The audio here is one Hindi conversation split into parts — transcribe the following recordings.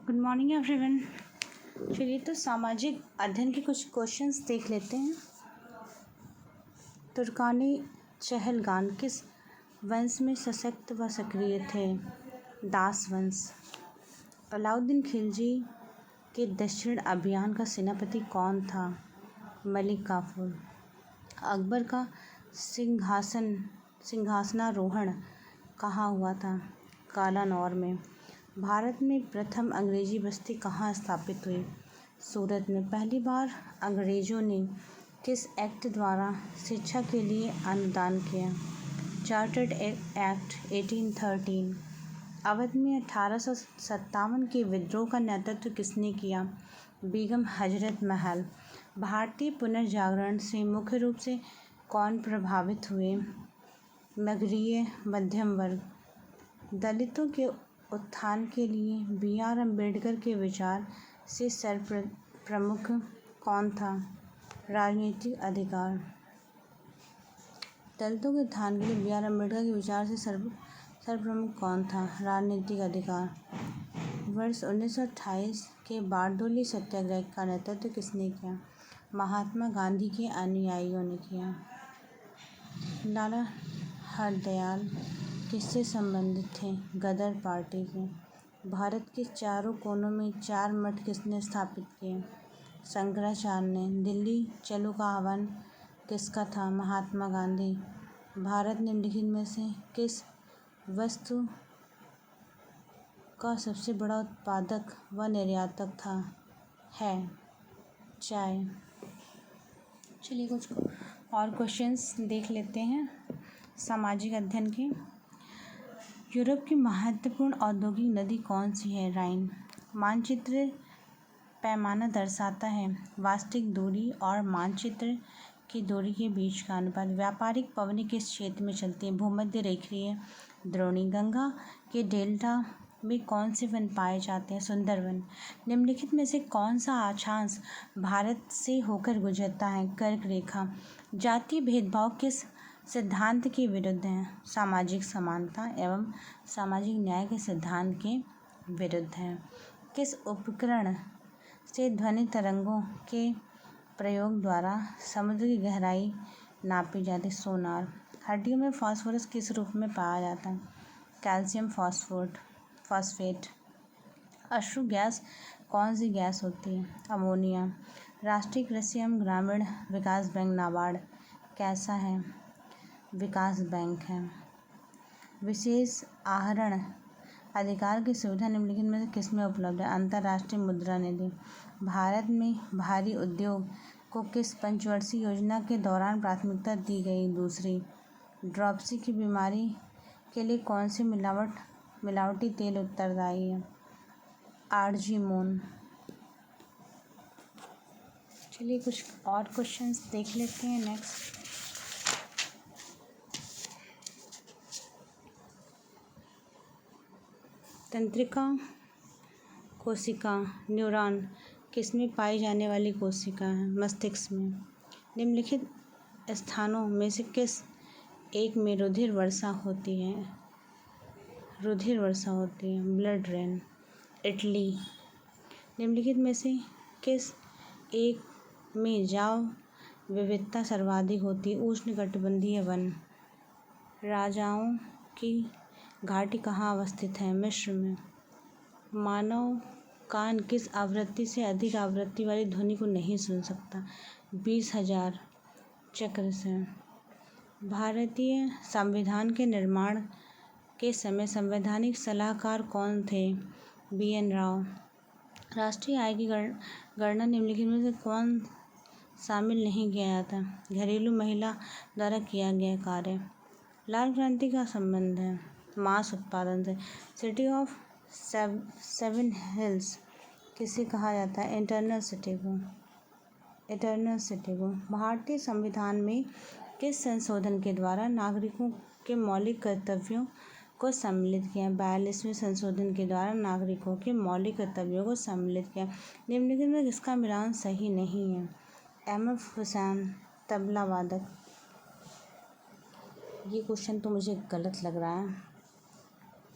Good morning everyone. चलिए तो सामाजिक अध्ययन के कुछ क्वेश्चंस देख लेते हैं। तुर्कानी चहलगान किस वंश में सशक्त व सक्रिय थे? दास वंश। अलाउद्दीन खिलजी के दक्षिण अभियान का सेनापति कौन था? मलिक काफूर। अकबर का सिंहासनारोहण कहाँ हुआ था? कालानौर में। भारत में प्रथम अंग्रेजी बस्ती कहाँ स्थापित हुई? सूरत में। पहली बार अंग्रेजों ने किस एक्ट द्वारा शिक्षा के लिए अनुदान किया? Chartered act 1813। अवध में 1857 के विद्रोह का नेतृत्व किसने किया? बेगम हजरत महल। भारतीय पुनर्जागरण से मुख्य रूप से कौन प्रभावित हुए? नगरीय मध्यम वर्ग। दलितों के उत्थान के लिए B.R. अम्बेडकर के विचार से सर्वप्रमुख कौन था? राजनीतिक अधिकार। दलितों के उत्थान के लिए B.R. अम्बेडकर के विचार से सर्वप्रमुख कौन था? राजनीतिक अधिकार। वर्ष 1928 के बारडोली सत्याग्रह का नेतृत्व किसने किया? महात्मा गांधी के अनुयायियों ने किया। लाला हरदयाल किससे संबंधित थे? गदर पार्टी के। भारत के चारों कोनों में 4 मठ किसने स्थापित किए? शंकराचार्य ने। दिल्ली चलो का आह्वान किसका था? महात्मा गांधी। भारत निम्नलिखित में से किस वस्तु का सबसे बड़ा उत्पादक व निर्यातक था? है चाय। चलिए कुछ और क्वेश्चंस देख लेते हैं सामाजिक अध्ययन के। यूरोप की महत्वपूर्ण औद्योगिक नदी कौन सी है? राइन। मानचित्र पैमाना दर्शाता है वास्तविक दूरी और मानचित्र की दूरी के बीच का अनुपात। व्यापारिक पवनी किस क्षेत्र में चलती है? भूमध्य रेखीय द्रोणी। गंगा के डेल्टा में कौन से वन पाए जाते हैं? सुंदरवन। निम्नलिखित में से कौन सा अक्षांश भारत से होकर गुजरता है? कर्क रेखा। जातीय भेदभाव किस सिद्धांत के विरुद्ध है? सामाजिक समानता एवं सामाजिक न्याय के सिद्धांत के विरुद्ध है। किस उपकरण से ध्वनि तरंगों के प्रयोग द्वारा समुद्र की गहराई नापी जाती? सोनार। हड्डियों में फास्फोरस किस रूप में पाया जाता है? Calcium phosphate. अश्रु गैस कौन सी गैस होती है? अमोनिया। राष्ट्रीय कृषि एवं ग्रामीण विकास बैंक नाबार्ड कैसा है? विकास बैंक है। विशेष आहरण अधिकार की सुविधा निम्नलिखित में से किसमें उपलब्ध है? अंतर्राष्ट्रीय मुद्रा निधि। भारत में भारी उद्योग को किस पंचवर्षीय योजना के दौरान प्राथमिकता दी गई? दूसरी। ड्रॉपसी की बीमारी के लिए कौन सी मिलावटी तेल उत्तरदायी है? आर्जिमोन। चलिए कुछ और क्वेश्चंस देख लेते हैं नेक्स्ट। तंत्रिका कोशिका न्यूरॉन किसमें पाई जाने वाली कोशिका है? मस्तिष्क में। निम्नलिखित स्थानों में से किस एक में रुधिर वर्षा होती है? Blood rain. इटली। निम्नलिखित में से किस एक में जैव विविधता सर्वाधिक होती है? उष्णकटिबंधीय वन। राजाओं की घाटी कहाँ अवस्थित है? मिस्र में। मानव कान किस आवृत्ति से अधिक आवृत्ति वाली ध्वनि को नहीं सुन सकता? 20,000 चक्र से। भारतीय संविधान के निर्माण के समय संवैधानिक सलाहकार कौन थे? B.N. राव। राष्ट्रीय आय की गणना निम्नलिखित में से कौन शामिल नहीं किया जाता? घरेलू महिला द्वारा किया गया कार्य। लाल क्रांति का संबंध है मांस उत्पादन से। सिटी ऑफ 7 हिल्स किसे कहा जाता है? इटर्नल सिटी को। भारतीय संविधान में किस संशोधन के द्वारा नागरिकों के मौलिक कर्तव्यों को सम्मिलित किया? 42वें संशोधन के द्वारा नागरिकों के मौलिक कर्तव्यों को सम्मिलित किया। निम्नलिखित में किसका मिलान सही नहीं है? M.F. हुसैन तबला वादक। ये क्वेश्चन तो मुझे गलत लग रहा है,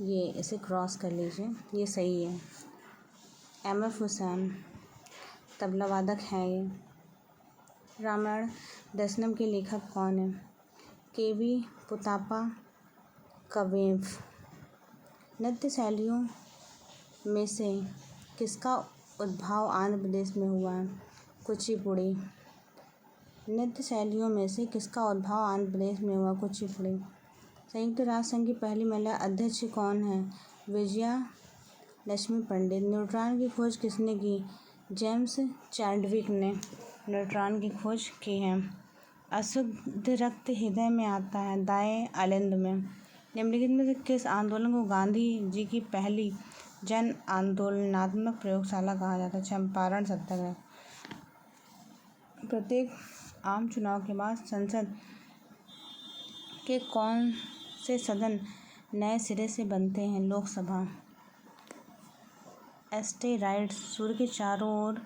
ये इसे क्रॉस कर लीजिए, ये सही है। MF हुसैन तबला वादक हैं ये। रामायण दशनम के लेखक कौन है? KV पुतापा कवेव। नृत्य शैलियों में से किसका उद्भव आंध्र प्रदेश में हुआ है? कुचिपुड़ी। नृत्य शैलियों में से किसका उद्भव आंध्र प्रदेश में हुआ? कुचिपुड़ी। संयुक्त राष्ट्र संघ की पहली महिला अध्यक्ष कौन है? विजया लक्ष्मी पंडित। न्यूट्रॉन की खोज किसने की? जेम्स चैडविक ने न्यूट्रॉन की खोज की है। अशुद्ध रक्त हृदय में आता है, दाएं अलिंद में। निम्नलिखित में से किस आंदोलन को गांधी जी की पहली जन आंदोलनात्मक प्रयोगशाला कहा जाता है? चंपारण सत्याग्रह। प्रत्येक आम चुनाव के बाद संसद के कौन से सदन नए सिरे से बनते हैं? लोकसभा। एस्टेरॉइड्स सूर्य के चारों ओर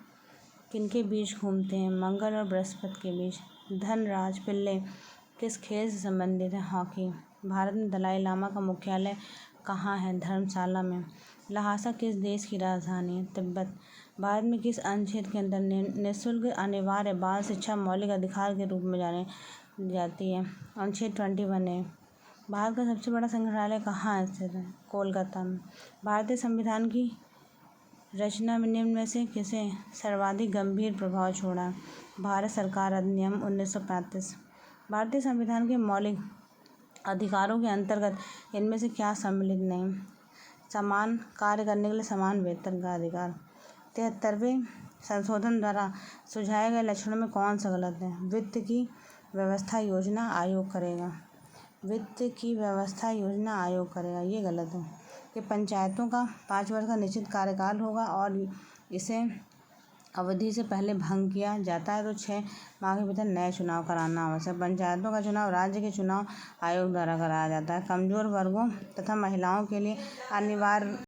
किनके बीच घूमते हैं? मंगल और बृहस्पति के बीच। धनराज पिल्ले किस खेल से संबंधित है? हॉकी। भारत में दलाई लामा का मुख्यालय कहाँ है? धर्मशाला में। लहासा किस देश की राजधानी है? तिब्बत। भारत में किस अनुच्छेद के अंदर निःशुल्क अनिवार्य बाल शिक्षा मौलिक अधिकार के रूप में जानी जाती है? अनुच्छेद 21 है। भारत का सबसे बड़ा संग्रहालय कहाँ स्थित है? कोलकाता में। भारतीय संविधान की रचना में निम्न में से किसे सर्वाधिक गंभीर प्रभाव छोड़ा? भारत सरकार अधिनियम 1935। भारतीय संविधान के मौलिक अधिकारों के अंतर्गत इनमें से क्या सम्मिलित नहीं? समान कार्य करने के लिए समान वेतन का अधिकार। 73वें संशोधन द्वारा सुझाए गए लक्षणों में कौन सा गलत है? वित्त की व्यवस्था योजना आयोग करेगा। वित्त की व्यवस्था योजना आयोग करेगा, ये गलत है। कि पंचायतों का 5 वर्ष का निश्चित कार्यकाल होगा और इसे अवधि से पहले भंग किया जाता है तो 6 माह के भीतर नए चुनाव कराना आवश्यक। पंचायतों का चुनाव राज्य के चुनाव आयोग द्वारा कराया जाता है। कमजोर वर्गों तथा महिलाओं के लिए अनिवार्य